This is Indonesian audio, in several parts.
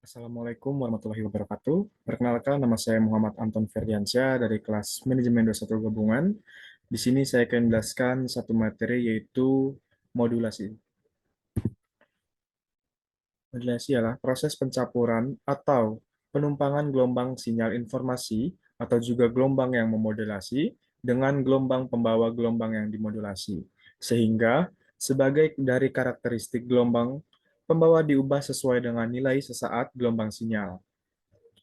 Assalamualaikum warahmatullahi wabarakatuh. Perkenalkan, nama saya Muhammad Anton Ferdiansyah dari kelas Manajemen 21 Gabungan. Di sini saya akan menjelaskan satu materi yaitu modulasi. Modulasi adalah proses pencampuran atau penumpangan gelombang sinyal informasi atau juga gelombang yang memodulasi dengan gelombang pembawa gelombang yang dimodulasi. Sehingga sebagai dari karakteristik gelombang, pembawa diubah sesuai dengan nilai sesaat gelombang sinyal.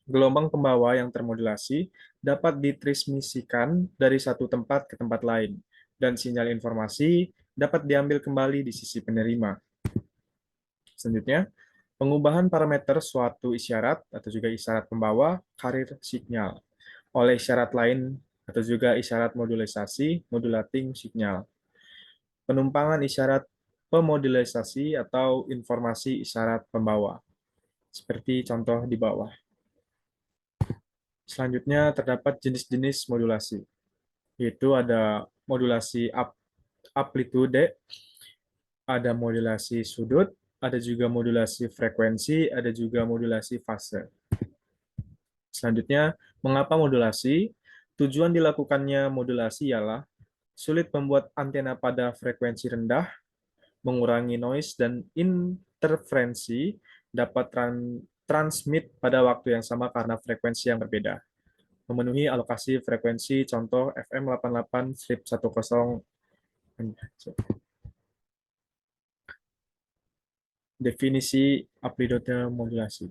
Gelombang pembawa yang termodulasi dapat ditransmisikan dari satu tempat ke tempat lain, dan sinyal informasi dapat diambil kembali di sisi penerima. Selanjutnya, pengubahan parameter suatu isyarat atau juga isyarat pembawa carrier signal oleh isyarat lain atau juga isyarat modulasi, modulating signal. Penumpangan isyarat pemodulasi atau informasi isyarat pembawa, seperti contoh di bawah. Selanjutnya terdapat jenis-jenis modulasi, yaitu ada modulasi amplitude, ada modulasi sudut, ada juga modulasi frekuensi, ada juga modulasi fase. Selanjutnya, mengapa modulasi? Tujuan dilakukannya modulasi ialah sulit membuat antena pada frekuensi rendah, mengurangi noise dan interferensi, dapat transmit pada waktu yang sama karena frekuensi yang berbeda. Memenuhi alokasi frekuensi contoh FM 88 strip 10. Definisi amplitude modulasi.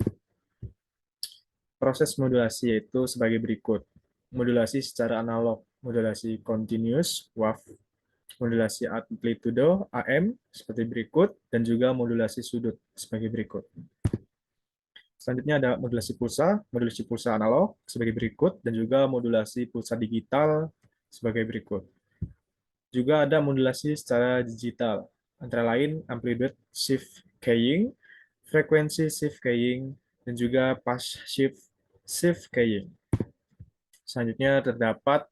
Proses modulasi yaitu sebagai berikut. Modulasi secara analog, modulasi continuous, WAV, modulasi amplitude, AM, seperti berikut, dan juga modulasi sudut, sebagai berikut. Selanjutnya ada modulasi pulsa analog, sebagai berikut, dan juga modulasi pulsa digital, sebagai berikut. Juga ada modulasi secara digital, antara lain amplitude shift keying, frekuensi shift keying, dan juga passive shift keying. Selanjutnya terdapat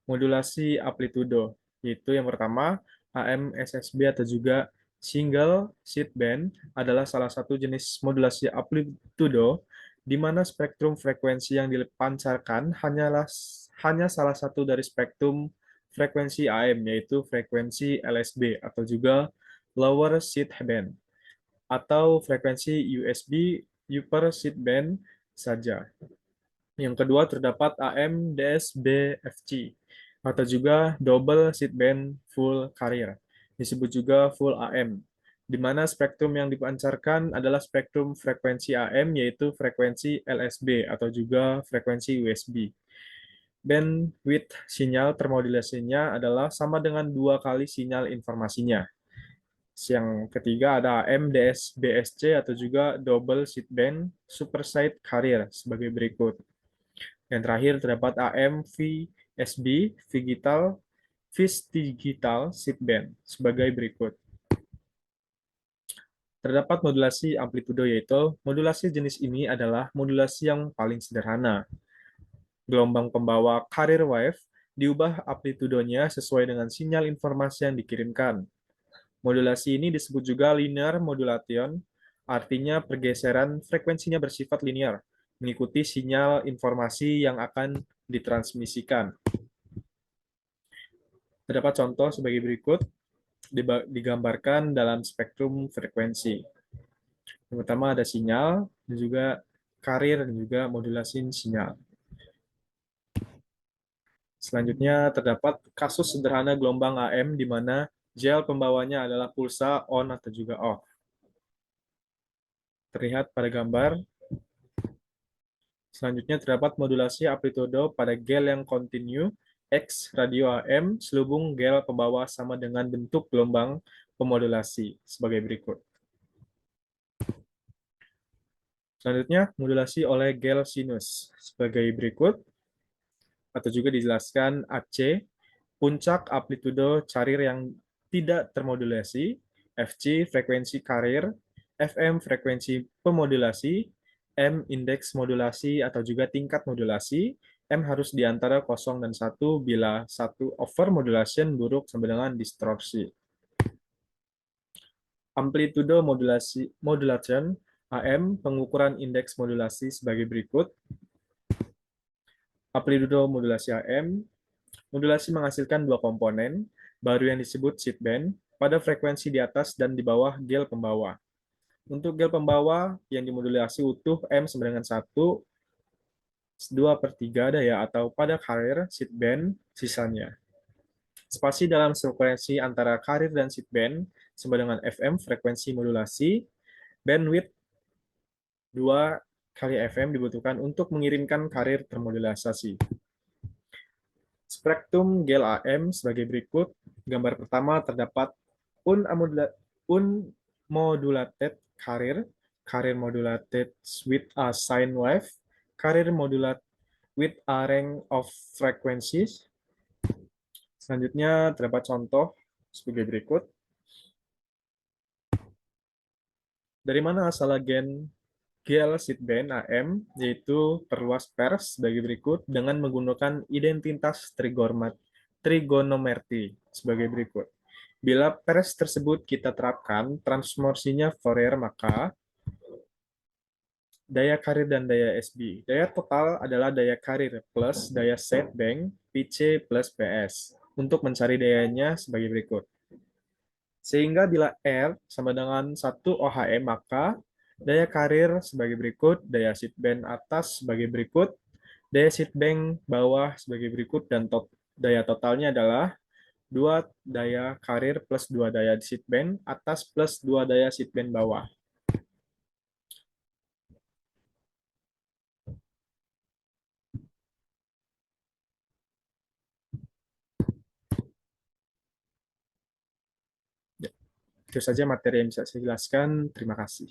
modulasi amplitudo, yaitu yang pertama AM SSB atau juga single sideband adalah salah satu jenis modulasi amplitudo di mana spektrum frekuensi yang dipancarkan hanya salah satu dari spektrum frekuensi AM, yaitu frekuensi LSB atau juga lower sideband, atau frekuensi USB upper sideband saja. Yang kedua terdapat AM DSB-FC atau juga double sideband full carrier, disebut juga full AM, di mana spektrum yang dipancarkan adalah spektrum frekuensi AM, yaitu frekuensi LSB atau juga frekuensi USB. Bandwidth sinyal termodulasinya adalah sama dengan 2 kali sinyal informasinya. Yang ketiga ada AM DSB-SC atau juga double sideband superside carrier sebagai berikut. Yang terakhir terdapat AM VSB, Digital Sideband sebagai berikut. Terdapat modulasi amplitudo, yaitu modulasi jenis ini adalah modulasi yang paling sederhana. Gelombang pembawa carrier wave diubah amplitudonya sesuai dengan sinyal informasi yang dikirimkan. Modulasi ini disebut juga linear modulation, artinya pergeseran frekuensinya bersifat linear, mengikuti sinyal informasi yang akan ditransmisikan. Terdapat contoh sebagai berikut, digambarkan dalam spektrum frekuensi. Yang pertama ada sinyal, dan juga carrier, dan juga modulasi sinyal. Selanjutnya terdapat kasus sederhana gelombang AM di mana gel pembawanya adalah pulsa on atau juga off. Terlihat pada gambar. Selanjutnya terdapat modulasi amplitudo pada gel yang kontinu X radio AM selubung gel pembawa sama dengan bentuk gelombang pemodulasi sebagai berikut. Selanjutnya modulasi oleh gel sinus sebagai berikut, atau juga dijelaskan AC, puncak amplitudo carrier yang tidak termodulasi, FC frekuensi carrier, FM frekuensi pemodulasi, M indeks modulasi atau juga tingkat modulasi, M harus di antara 0 dan 1 bila 1 over modulation buruk sama dengan distorsi. Amplitudo modulation AM, pengukuran indeks modulasi sebagai berikut. Amplitudo modulasi AM, modulasi menghasilkan dua komponen, baru yang disebut sideband, pada frekuensi di atas dan di bawah gel pembawa. Untuk gel pembawa yang dimodulasi utuh M sama dengan 1, 2/3 daya atau pada karir sideband sisanya. Spasi dalam frekuensi antara karir dan sideband sama dengan FM, frekuensi modulasi. Bandwidth 2 kali FM dibutuhkan untuk mengirimkan karir termodulasi. Spektrum gel AM sebagai berikut. Gambar pertama terdapat unmodulated carrier, carrier modulated with a sine wave, carrier modulated with a range of frequencies. Selanjutnya terdapat contoh sebagai berikut. Dari mana asal gen gel sideband AM, yaitu perluas pers sebagai berikut dengan menggunakan identitas trigonometri sebagai berikut. Bila pers tersebut kita terapkan transformasinya Fourier, maka daya karir dan daya SB. Daya total adalah daya karir plus daya sideband PC plus PS. Untuk mencari dayanya sebagai berikut. Sehingga bila R sama dengan 1 OHM, maka daya karir sebagai berikut, daya sideband atas sebagai berikut, daya sideband bawah sebagai berikut, dan daya totalnya adalah 2 daya karir plus 2 daya sideband atas plus 2 daya sideband bawah. Ya, itu saja materi yang bisa saya jelaskan. Terima kasih.